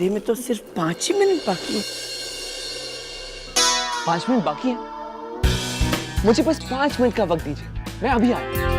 अंधेरे में तो सिर्फ 5 ही मिनट बाकी है। 5 मिनट बाकी है? मुझे बस 5 मिनट का वक्त दीजिए, मैं अभी आया।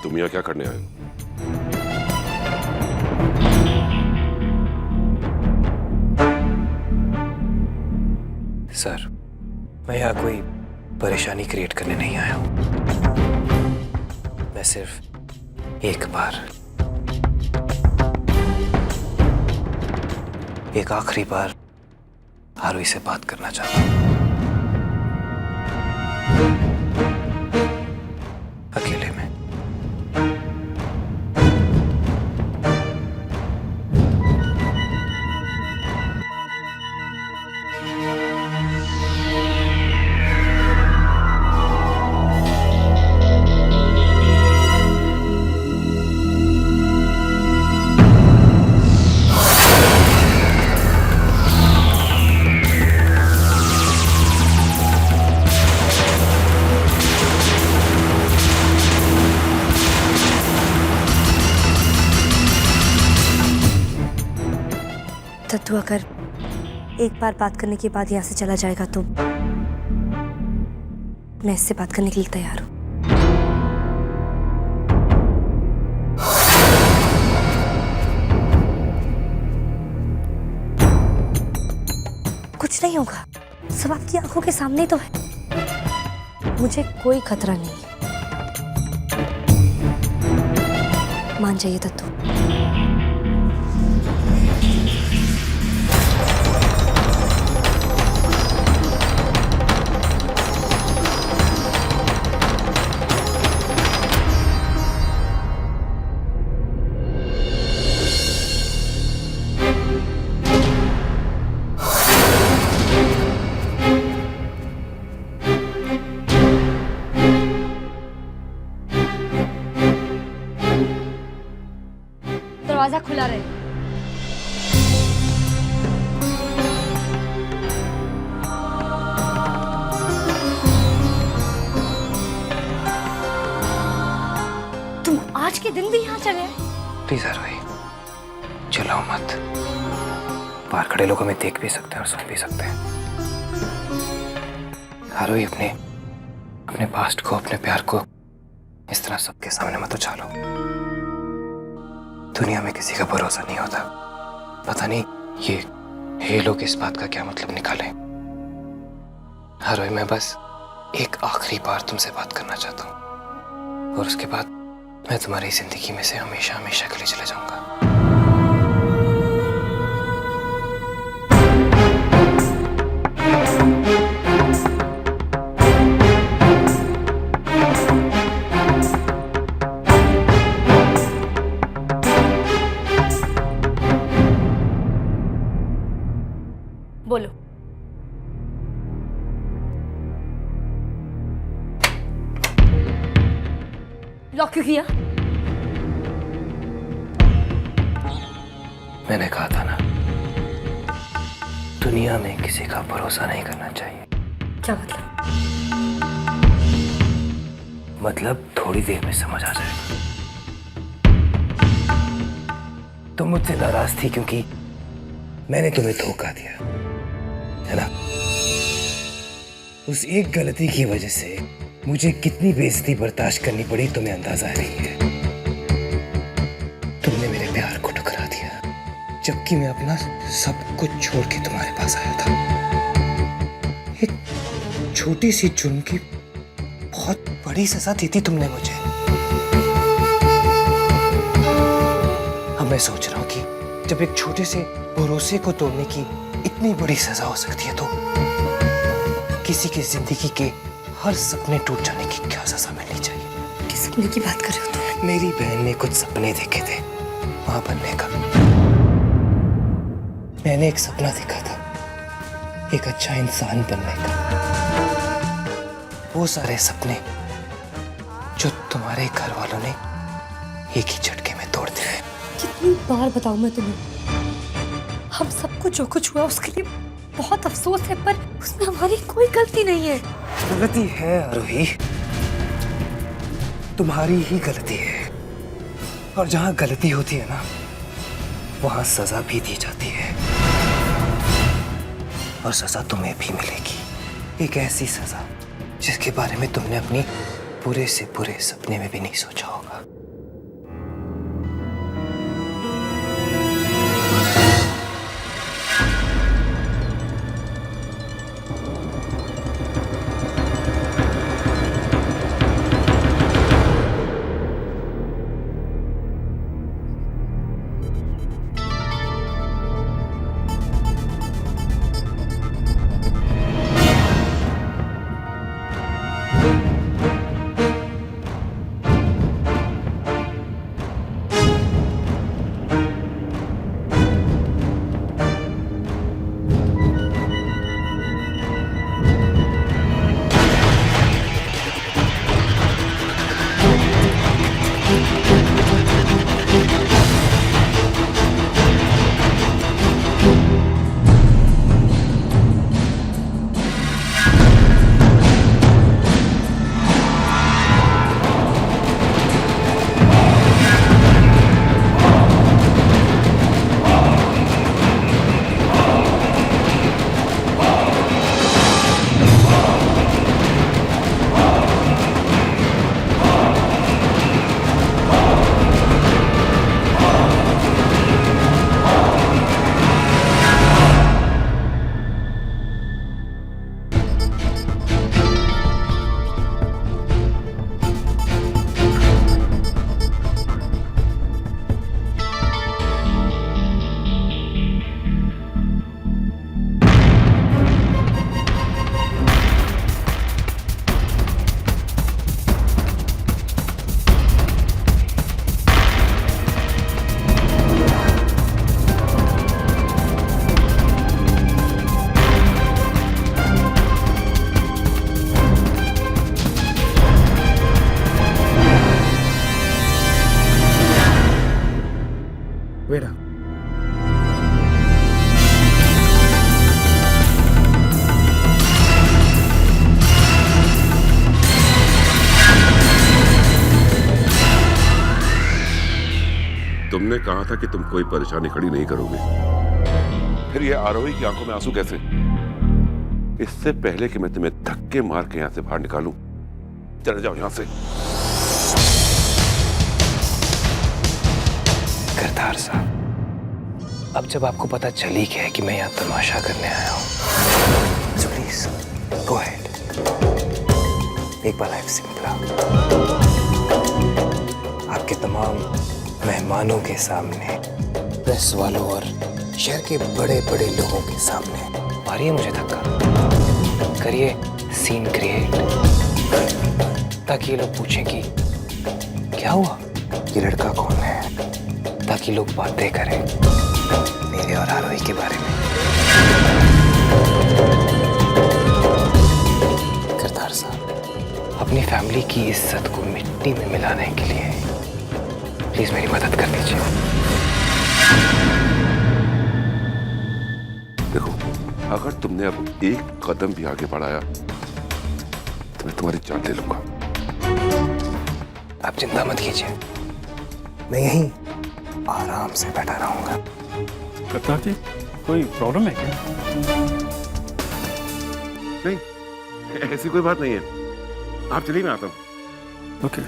तुम यहाँ क्या करने आए हो? सर, मैं यहाँ कोई परेशानी क्रिएट करने नहीं आया हूँ। मैं सिर्फ एक बार, एक आखिरी बार आरोही से बात करना चाहता हूँ, अकेले में। तू अगर एक बार बात करने के बाद यहाँ से चला जाएगा तो मैं इससे बात करने के लिए तैयार हूँ। कुछ नहीं होगा, सब आपकी आंखों के सामने ही तो है। मुझे कोई खतरा नहीं है, मान जाइए तत्तू। दरवाजा खुला रहे। तुम आज के दिन भी यहाँ चले आए? प्लीज आरोही, चिल्लाओ मत। बाहर खड़े लोग हमें देख भी सकते हैं और सुन भी सकते हैं। आरोही, अपने पास्ट को, अपने प्यार को इस तरह सबके सामने मत उछालो। दुनिया में किसी का भरोसा नहीं होता। पता नहीं ये लोग इस बात का क्या मतलब निकालें। आरोही, मैं बस एक आखिरी बार तुमसे बात करना चाहता हूँ और उसके बाद मैं तुम्हारी जिंदगी में से हमेशा हमेशा के लिए चले जाऊंगा। बोलो। लॉक क्यों किया? मैंने कहा था ना, दुनिया में किसी का भरोसा नहीं करना चाहिए। क्या मतलब? मतलब थोड़ी देर में समझ आ जाएगा। तुम मुझसे नाराज थी क्योंकि मैंने तुम्हें धोखा दिया, है ना? उस एक गलती की वजह से मुझे कितनी बेइज्जती बर्दाश्त करनी पड़ी तुम्हें अंदाजा नहीं है। तुमने मेरे प्यार को ठुकरा दिया, जबकि मैं अपना सब कुछ छोड़ के तुम्हारे पास आया था। एक छोटी सी जुर्म की बहुत बड़ी सजा दी थी तुमने मुझे। अब मैं सोच रहा हूं कि जब एक छोटे से भरोसे को तोड़ने की इतनी बड़ी सजा हो सकती है, तो किसी की जिंदगी के हर सपने टूट जाने की क्या सजा मिलनी चाहिए? किस सपने की बात कर रहे हो तुम? मेरी बहन ने कुछ सपने देखे थे मां बनने का। मैंने एक सपना देखा था एक अच्छा इंसान बनने का। वो सारे सपने जो तुम्हारे घर वालों ने एक ही झटके में तोड़ दिए। कितनी बार बताऊं मैं तुम्हें, हम सबको जो कुछ हुआ उसके लिए बहुत अफसोस है, पर उसमें हमारी कोई गलती नहीं है। गलती है आरोही, तुम्हारी ही गलती है। और जहां गलती होती है ना, वहां सजा भी दी जाती है। और सजा तुम्हें भी मिलेगी, एक ऐसी सजा जिसके बारे में तुमने अपनी पूरे से पूरे सपने में भी नहीं सोचा होगा। बेटा, तुमने कहा था कि तुम कोई परेशानी खड़ी नहीं करोगे, फिर ये आरोही की आंखों में आंसू कैसे? इससे पहले कि मैं तुम्हें धक्के मार के यहां से बाहर निकालूं, चले जाओ यहां से। करतार साहब, अब जब आपको पता चल ही गया है कि मैं यहाँ तमाशा करने आया हूँ, so please go ahead, make my life simpler। आपके तमाम मेहमानों के सामने, प्रेस वालों और शहर के बड़े बड़े लोगों के सामने मारिए मुझे धक्का, करिए सीन क्रिएट, ताकि ये लोग पूछें कि क्या हुआ, ये लड़का कौन है, ताकि लोग बातें करें मेरे और आरोही के बारे में। करतार साहब, अपनी फैमिली की इज्जत को मिट्टी में मिलाने के लिए प्लीज मेरी मदद कर दीजिए। देखो, अगर तुमने अब एक कदम भी आगे बढ़ाया तो मैं तुम्हारी जान ले लूंगा। आप चिंता मत कीजिए, मैं यहीं आराम से बैठा रहूंगा। करतार जी, कोई प्रॉब्लम है क्या? नहीं, ऐसी कोई बात नहीं है। आप चलिए, मैं आता हूं। ओके।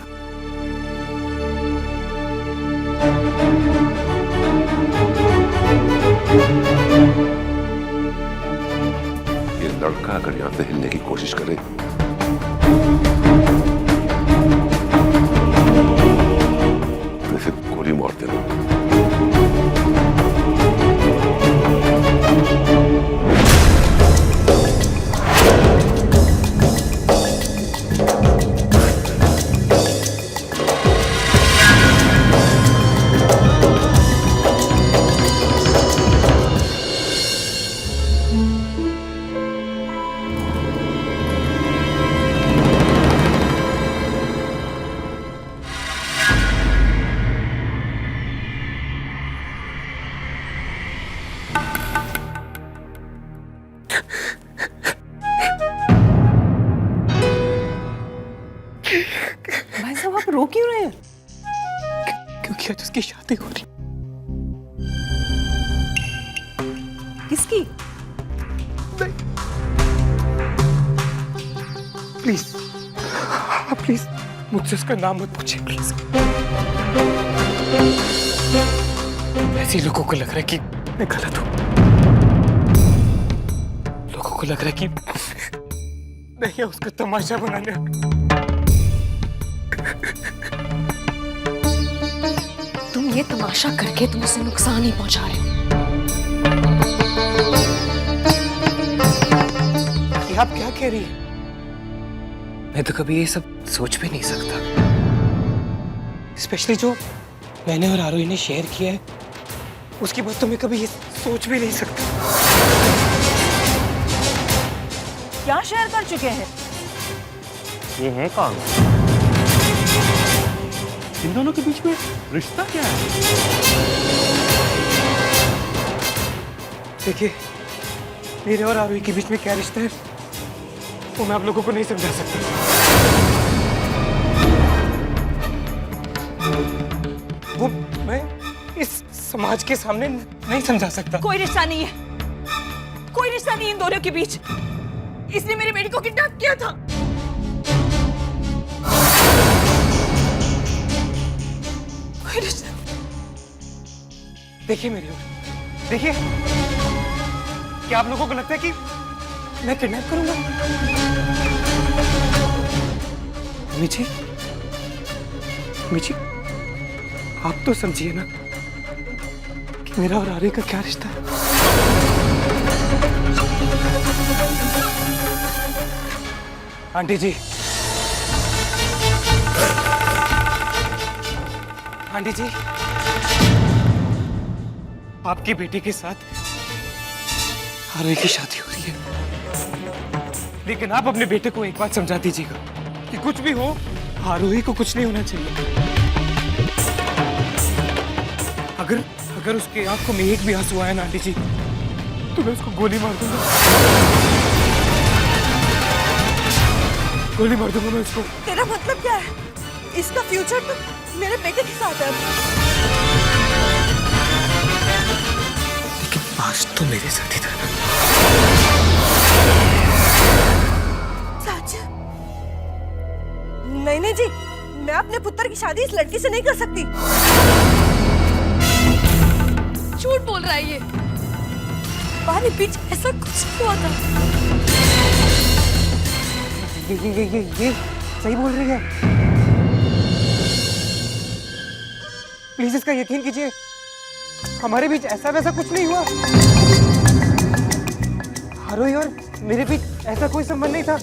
ये लड़का अगर यहां से हिलने की कोशिश करे भाई साहब आप रो क्यों रहे हैं? क्योंकि आज उसकी शादी हो रही। किसकी? प्लीज, प्लीज मुझसे उसका नाम मत पूछिए प्लीज। ऐसे लोगों को लग रहा है कि मैं गलत हूँ। लोगों को लग रहा है कि मैं यहाँ उसका तमाशा बनाने तुम ये तमाशा करके तुम उसे नुकसान ही पहुंचा रहे हो। ये आप क्या कह रही है? मैं तो कभी ये सब सोच भी नहीं सकता। स्पेशली जो मैंने और आरोही ने शेयर किया है, उसकी बात तो मैं कभी ये सोच भी नहीं सकता। क्या शेयर कर चुके हैं? ये है कौन? इन दोनों के बीच में रिश्ता क्या है? देखिए, मेरे और आरोही के बीच में क्या रिश्ता है वो मैं आप लोगों को नहीं समझा सकता। वो मैं इस समाज के सामने नहीं समझा सकता। कोई रिश्ता नहीं है, कोई रिश्ता नहीं इन दोनों के बीच। इसने मेरी बेटी को किडनैप किया था। कोई रिश्ता। देखिए मेरी ओर, देखिए, क्या आप लोगों को लगता है कि मैं किडनैप करूंगा? मिची, मिची, आप तो समझिए ना कि मेरा और आर्य का क्या रिश्ता है। आंटी जी, आंटी जी, आपकी बेटी के साथ आरोही की शादी हो रही है, लेकिन आप अपने बेटे को एक बात समझा दीजिएगा कि कुछ भी हो, आरोही को कुछ नहीं होना चाहिए। अगर उसके आंखों में एक भी आंसू आया ना आंटी जी, तो मैं उसको गोली मार दूंगा। गोली मार दूंगा मैं उसको। तेरा मतलब क्या है? इसका फ्यूचर तो मेरे बेटे के साथ है। लेकिन आज तो मेरे साथ ही था ना। सच? नहीं जी, मैं अपने पुत्र की शादी इस लड़की से नहीं कर सकती। झूठ बोल रहा है ये। हमारे बीच ऐसा कुछ नहीं हुआ था। ये सही बोल रही है। प्लीज इसका यकीन कीजिए, हमारे बीच ऐसा वैसा कुछ नहीं हुआ। आरोही और मेरे बीच ऐसा कोई संबंध नहीं था।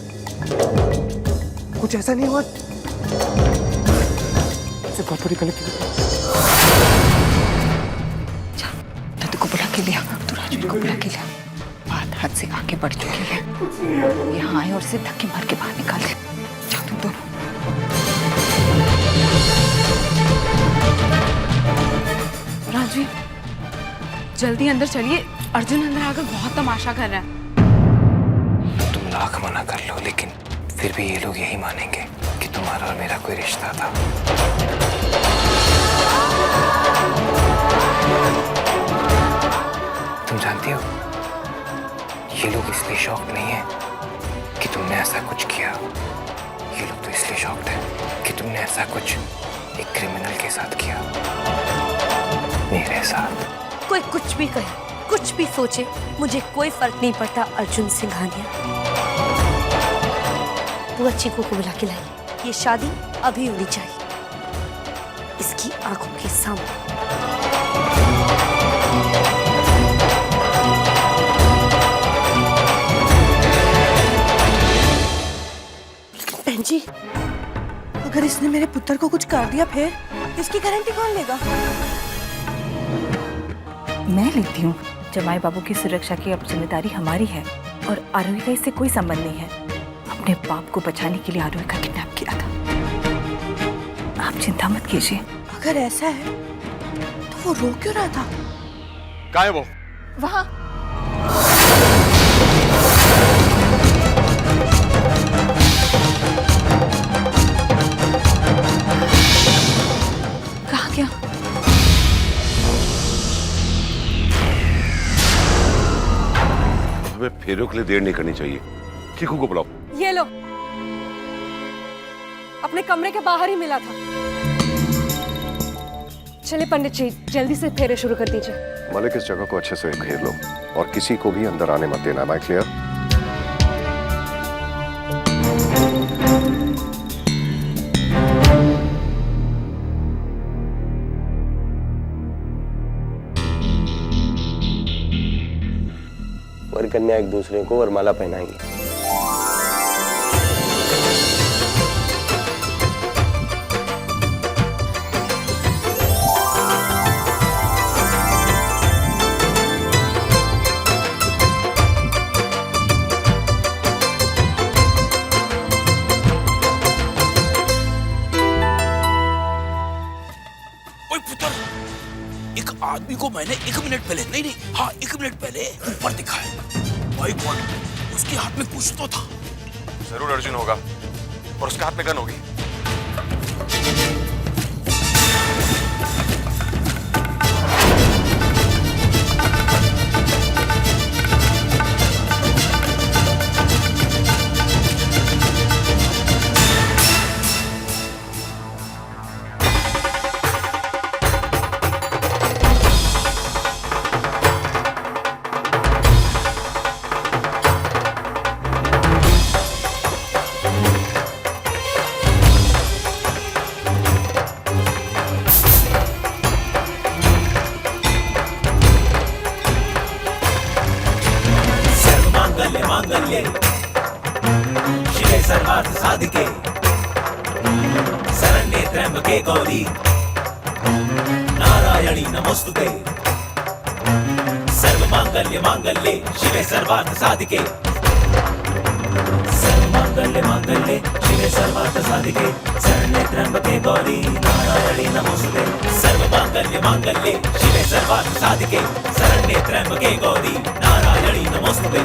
कुछ ऐसा नहीं हुआ। सिर्फ बहुत बड़ी गलती हुई। दादू को बुला के लिया, तू राजवीर को बुला के लिया। बात हद से आगे बढ़ चुकी है। यहाँ आए और से धक्के मार के बाहर निकाल दे। जाओ तुम दोनों। राजवीर, जल्दी अंदर चलिए। अर्जुन अंदर आकर बहुत तमाशा कर रहा है। तुम लाख मना कर लो, लेकिन फिर भी ये लोग यही मानेंगे कि तुम्हारा और मेरा कोई रिश्ता था। तुम जानती हो, ये लोग इसलिए शॉक्ड नहीं है कि तुमने ऐसा कुछ किया। ये लोग तो इसलिए शॉक्ड है कि तुमने ऐसा कुछ एक क्रिमिनल के साथ किया, मेरे साथ। कोई कुछ भी कहे, कुछ भी सोचे, मुझे कोई फर्क नहीं पड़ता। अर्जुन सिंघानिया, तू अच्छी को बुला के लाई। ये शादी अभी होनी चाहिए, इसकी आंखों के सामने। बहन जी, अगर इसने मेरे पुत्र को कुछ कर दिया फिर इसकी गारंटी कौन लेगा? मैं लेती हूँ। जमाई बाबू की सुरक्षा की अब जिम्मेदारी हमारी है और आरोही का इससे कोई संबंध नहीं है। अपने बाप को बचाने के लिए आरोही का किडनैप किया था। आप चिंता मत कीजिए। अगर ऐसा है तो वो रो क्यों रहा था? कहाँ है वो? वहाँ कहाँ गया? हमें फेरों के लिए देर नहीं करनी चाहिए। चीकू को बुलाओ। ये लो, अपने कमरे के बाहर ही मिला था। चलिए पंडित जी, जल्दी से फेरे शुरू कर दीजिए। मालिक, इस जगह को अच्छे से घेर लो और किसी को भी अंदर आने मत देना। M I clear? वर कन्या एक दूसरे को वरमाला पहनाएंगे। एक आदमी को मैंने 1 मिनट पहले नहीं हाँ 1 मिनट पहले ऊपर दिखा है। भाई गॉड, उसके हाथ में कुछ तो था। जरूर अर्जुन होगा और उसके हाथ में गन होगी। मांगल्ये शिवे सर्वार्थ साधिके शरण्ये त्र्यंबके गौरी नारायणी नमोस्तुते। सर्व मांगल्य मांगल्ये शिवे सर्वार्थ साधिके सर्व मांगल्य मांगल्ये शिवे सर्वार्थ साधिके शरण्ये त्र्यंबके गौरी नारायणी नमोस्तुते। सर्व मांगल्य मांगल्ये शिवे सर्वार्थ साधिके शरण्ये त्र्यंबके गौरी नारायणी नमोस्तुते।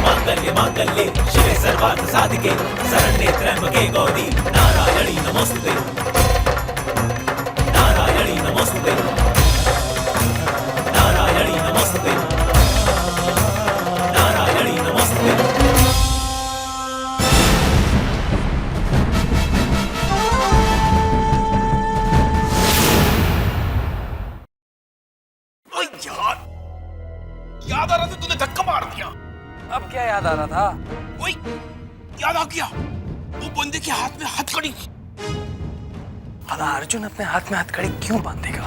मांगल्ये मांगल्ये शिवे सर्वार्थ साधिके शरण्ये त्र्यंबके गौरी नारायणी नमोस्तुते। नारायणी नमोस्तुते। नारायणी नमोस्तुते। नारायणी नमोस्तुते। याद आ रहा था, तूने धक्का मार दिया। अब क्या याद आ रहा था? वही याद आ गया, वो बंदे के हाथ में हथकड़ी। भला अर्जुन अपने हाथ में हथकड़ी क्यों बांधेगा?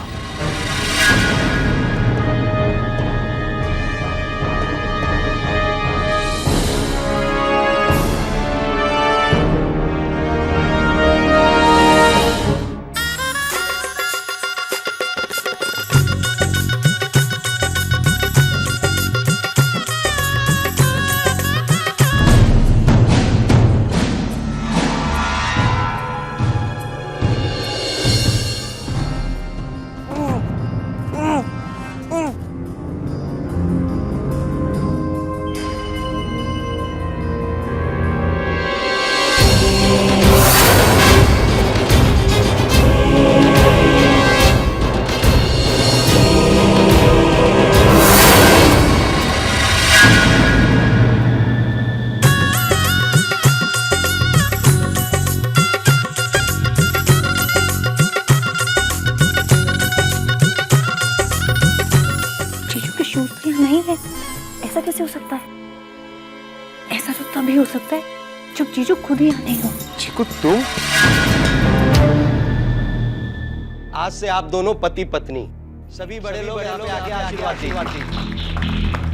ऐसा कैसे हो सकता है? ऐसा तो तभी हो सकता है जब जीजू खुद ही आने हो। चीकू तुम? आज से आप दोनों पति पत्नी, सभी बड़े लोग यहाँ पे आके आशीर्वाद दीजिए।